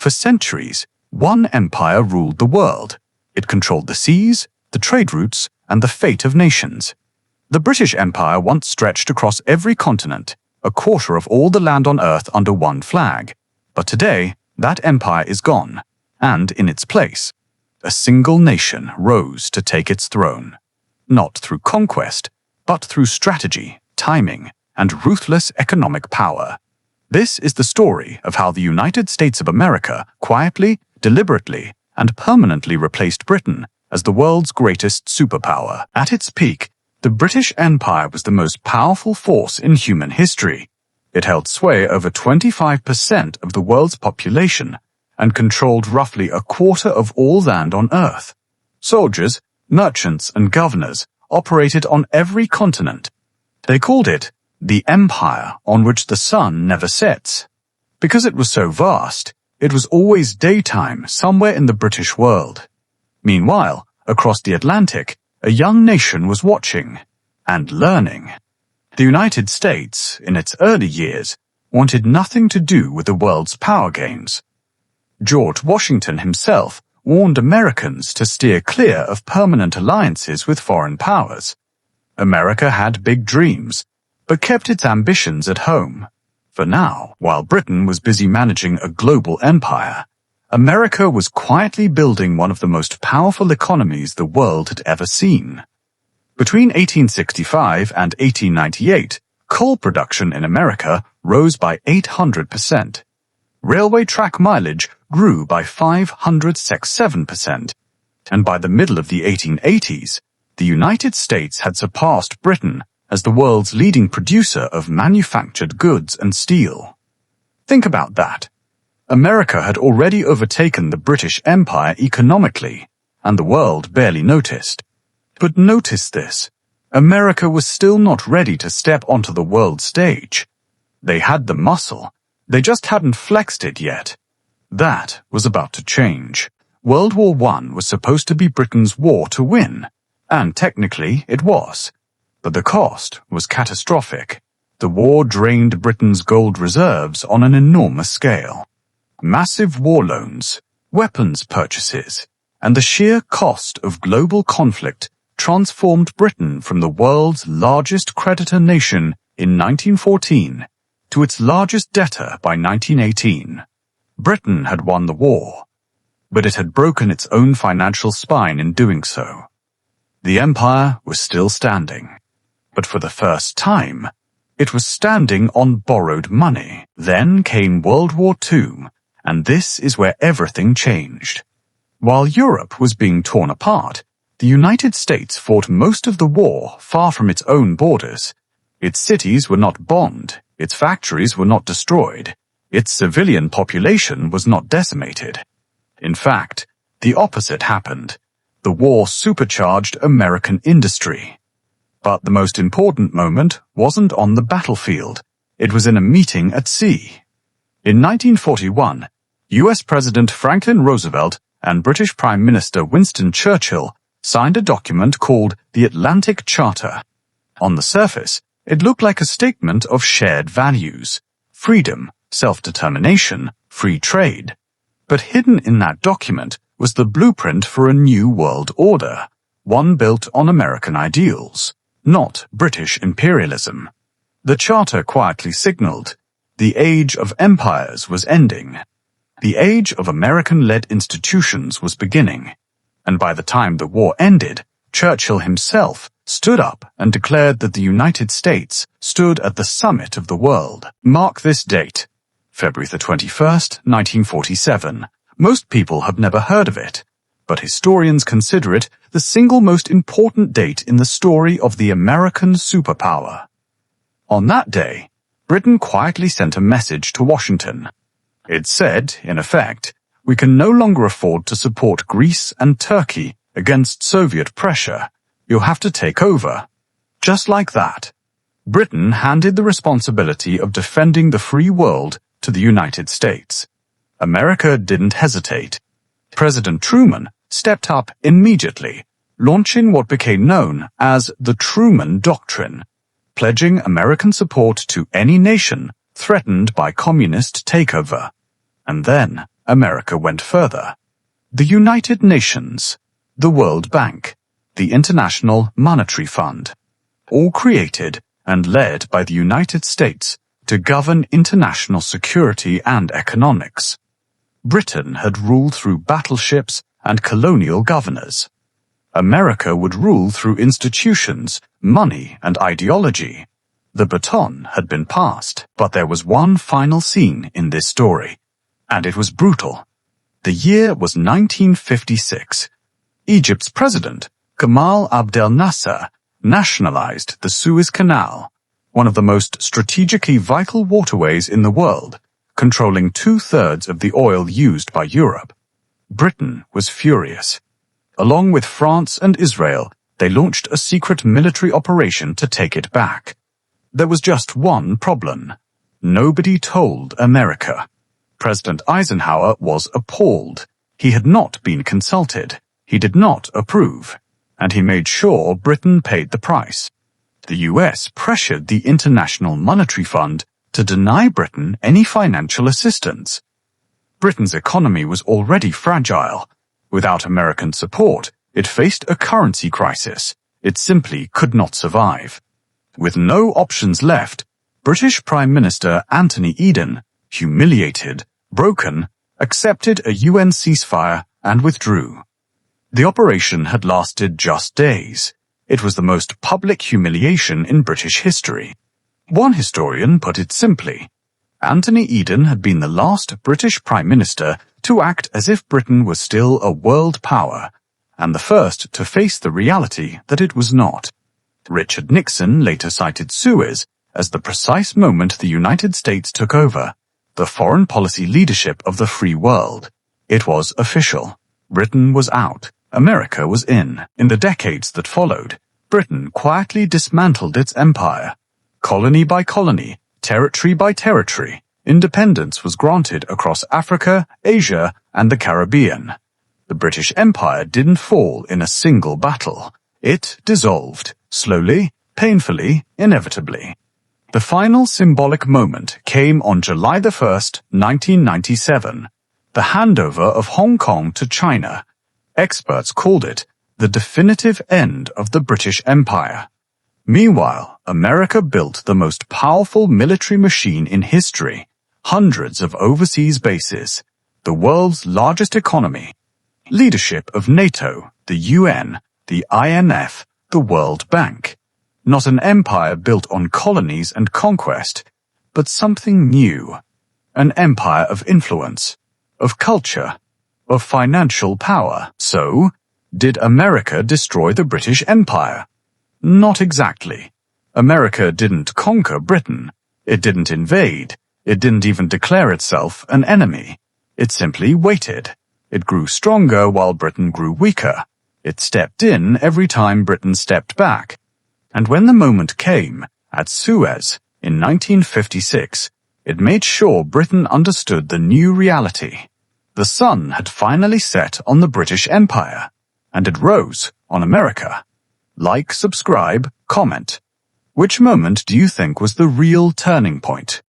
For centuries, one empire ruled the world. It controlled the seas, the trade routes, and the fate of nations. The British Empire once stretched across every continent, a quarter of all the land on Earth under one flag. But today, that empire is gone, and in its place, a single nation rose to take its throne. Not through conquest, but through strategy, timing, and ruthless economic power. This is the story of how the United States of America quietly, deliberately, and permanently replaced Britain as the world's greatest superpower. At its peak, the British Empire was the most powerful force in human history. It held sway over 25% of the world's population and controlled roughly a quarter of all land on Earth. Soldiers, merchants, and governors operated on every continent. They called it the empire on which the sun never sets. Because it was so vast, it was always daytime somewhere in the British world. Meanwhile, across the Atlantic, a young nation was watching and learning. The United States, in its early years, wanted nothing to do with the world's power games. George Washington himself warned Americans to steer clear of permanent alliances with foreign powers. America had big dreams, but kept its ambitions at home. For now, while Britain was busy managing a global empire, America was quietly building one of the most powerful economies the world had ever seen. Between 1865 and 1898, coal production in America rose by 800%. Railway track mileage grew by 507%. And by the middle of the 1880s, the United States had surpassed Britain as the world's leading producer of manufactured goods and steel. Think about that. America had already overtaken the British Empire economically, and the world barely noticed. But notice this. America was still not ready to step onto the world stage. They had the muscle. They just hadn't flexed it yet. That was about to change. World War I was supposed to be Britain's war to win, and technically it was. But the cost was catastrophic. The war drained Britain's gold reserves on an enormous scale. Massive war loans, weapons purchases, and the sheer cost of global conflict transformed Britain from the world's largest creditor nation in 1914 to its largest debtor by 1918. Britain had won the war, but it had broken its own financial spine in doing so. The empire was still standing, but for the first time, it was standing on borrowed money. Then came World War II, and this is where everything changed. While Europe was being torn apart, the United States fought most of the war far from its own borders. Its cities were not bombed, its factories were not destroyed, its civilian population was not decimated. In fact, the opposite happened. The war supercharged American industry. But the most important moment wasn't on the battlefield. It was in a meeting at sea. In 1941, US President Franklin Roosevelt and British Prime Minister Winston Churchill signed a document called the Atlantic Charter. On the surface, it looked like a statement of shared values: freedom, self-determination, free trade. But hidden in that document was the blueprint for a new world order, one built on American ideals, not British imperialism. The Charter quietly signaled, the age of empires was ending. The age of American-led institutions was beginning. And by the time the war ended, Churchill himself stood up and declared that the United States stood at the summit of the world. Mark this date, February the 21st, 1947. Most people have never heard of it, but historians consider it the single most important date in the story of the American superpower. On that day, Britain quietly sent a message to Washington. It said, in effect, we can no longer afford to support Greece and Turkey against Soviet pressure. You'll have to take over. Just like that, Britain handed the responsibility of defending the free world to the United States. America didn't hesitate. President Truman stepped up immediately, launching what became known as the Truman Doctrine, pledging American support to any nation threatened by communist takeover. And then, America went further. The United Nations, the World Bank, the International Monetary Fund, all created and led by the United States to govern international security and economics. Britain had ruled through battleships and colonial governors. America would rule through institutions, money, and ideology. The baton had been passed, but there was one final scene in this story, and it was brutal. The year was 1956. Egypt's president, Gamal Abdel Nasser, nationalized the Suez Canal, one of the most strategically vital waterways in the world, controlling 2/3 of the oil used by Europe. Britain was furious. Along with France and Israel, they launched a secret military operation to take it back. There was just one problem. Nobody told America. President Eisenhower was appalled. He had not been consulted. He did not approve. And he made sure Britain paid the price. The US pressured the International Monetary Fund to deny Britain any financial assistance. Britain's economy was already fragile. Without American support, it faced a currency crisis. It simply could not survive. With no options left, British Prime Minister Anthony Eden, humiliated, broken, accepted a UN ceasefire and withdrew. The operation had lasted just days. It was the most public humiliation in British history. One historian put it simply: Anthony Eden had been the last British Prime Minister to act as if Britain was still a world power, and the first to face the reality that it was not. Richard Nixon later cited Suez as the precise moment the United States took over, the foreign policy leadership of the free world. It was official. Britain was out. America was in. In the decades that followed, Britain quietly dismantled its empire. Colony by colony, territory by territory, independence was granted across Africa, Asia, and the Caribbean. The British Empire didn't fall in a single battle. It dissolved, slowly, painfully, inevitably. The final symbolic moment came on July 1st, 1997, the handover of Hong Kong to China. Experts called it the definitive end of the British Empire. Meanwhile, America built the most powerful military machine in history, hundreds of overseas bases, the world's largest economy, leadership of NATO, the UN, the IMF, the World Bank. Not an empire built on colonies and conquest, but something new. An empire of influence, of culture, of financial power. So, did America destroy the British Empire? Not exactly. America didn't conquer Britain. It didn't invade. It didn't even declare itself an enemy. It simply waited. It grew stronger while Britain grew weaker. It stepped in every time Britain stepped back. And when the moment came, at Suez, in 1956, it made sure Britain understood the new reality. The sun had finally set on the British Empire, and it rose on America. Like, subscribe, comment. Which moment do you think was the real turning point?